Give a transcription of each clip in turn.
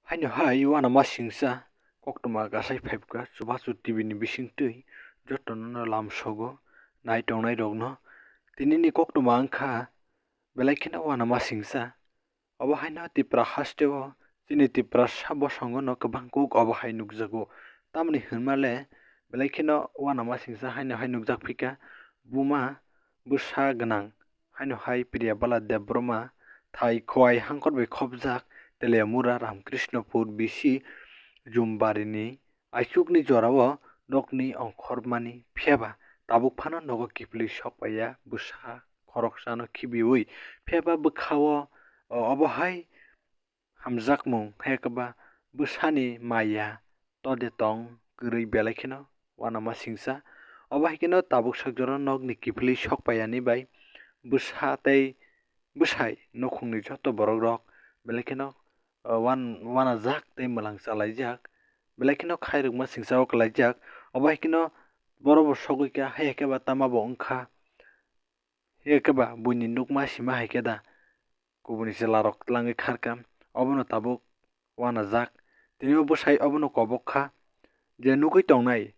Haino hai wana masingsa koktoma gasai phaipka chubachu TV ni bisingtwi jotono lamsogo naitongnai rokno tinini koktoma wngkha belai kheno wana masingsa obo haino tipra hasteo chini tipra sabo songono kwbang kuk obo hai nukjago tamoni hwnmale belai kheno wana masingsa haino hai nukjakphaikha bwma bwsa gwnang haino hai priya bala debroma thai khowai hangkor bai khopjak telemura ramkrishnapur bisi jumbarini aisukni jorao nokni ongkhormani pheba tabuk phano nogo kipli sokpaya bwsa khoroksano khibiui pheba bwkhao obo hai hamjakmung haikaba bwsani maya tode tong kwrwi belai kheno wana masingsa obo haikeno tabuk sakjoro nokni kipli sokpayani bai bwsa tei bwsai nokhungni joto borok rok belai kheno wanajak tei mwlang chalaijak belai kheno khairokma singsa o klaijak obo haikeno borobo sogwika haikeba tamo bo wngkha haikeba buini nukma sima haikeda kubuni chwlarok twlangwi kharka obono tabuk wanajak tini o bwsai obono kobok kha je nugui tongnai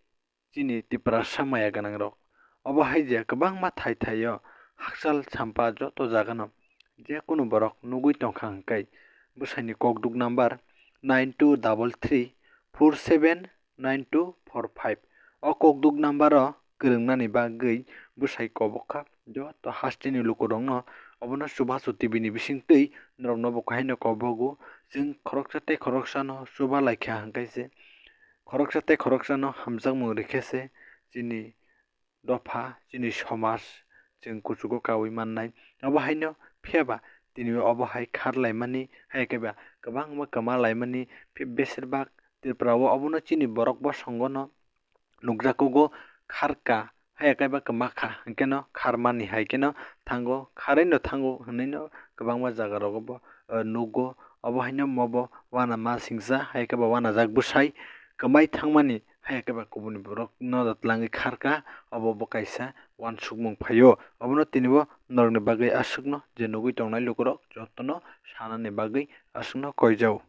chini tiprasa maya gwnang rok obo haije kwbangma thai thai o hachal champa joto jagano jekunu borok nugui tongkha hingkhai bwsaini kokduk number 9233479245 o kokduk number o kwrwngnani bagwi bwsai kobokha joto hasteni lukurokno obono chubachu TV ni bisingtwi norokno bo haino kobogo chwng khoroksa tei khoroksano chubalaikha hingkha khoroksa tei khoroksano hamjakmung rwkhaise chini dopha chini somaj chwng kuchugo kawi mannai obo haino pheba tini obo hai kharlaimani haikeba kwbangma kwmalaimani besirbak triprao obono chini borok bosongono nukjagogo kharka haikeba kwmakha hingkheno kharmani hai kheno thango kharui no thango hinui no kwbangma jagarogo bo nugo obo haino mobo wana masingsa haikeba wanajak bwsai kwmai thangmani haikeba kubuni borok no twlangwi kharka obo bo kaisa uansukmung phaio obono tini bo norokni bagwi asukno je nugui tongnai lukurok jotono sanani bagwi asukno koijao.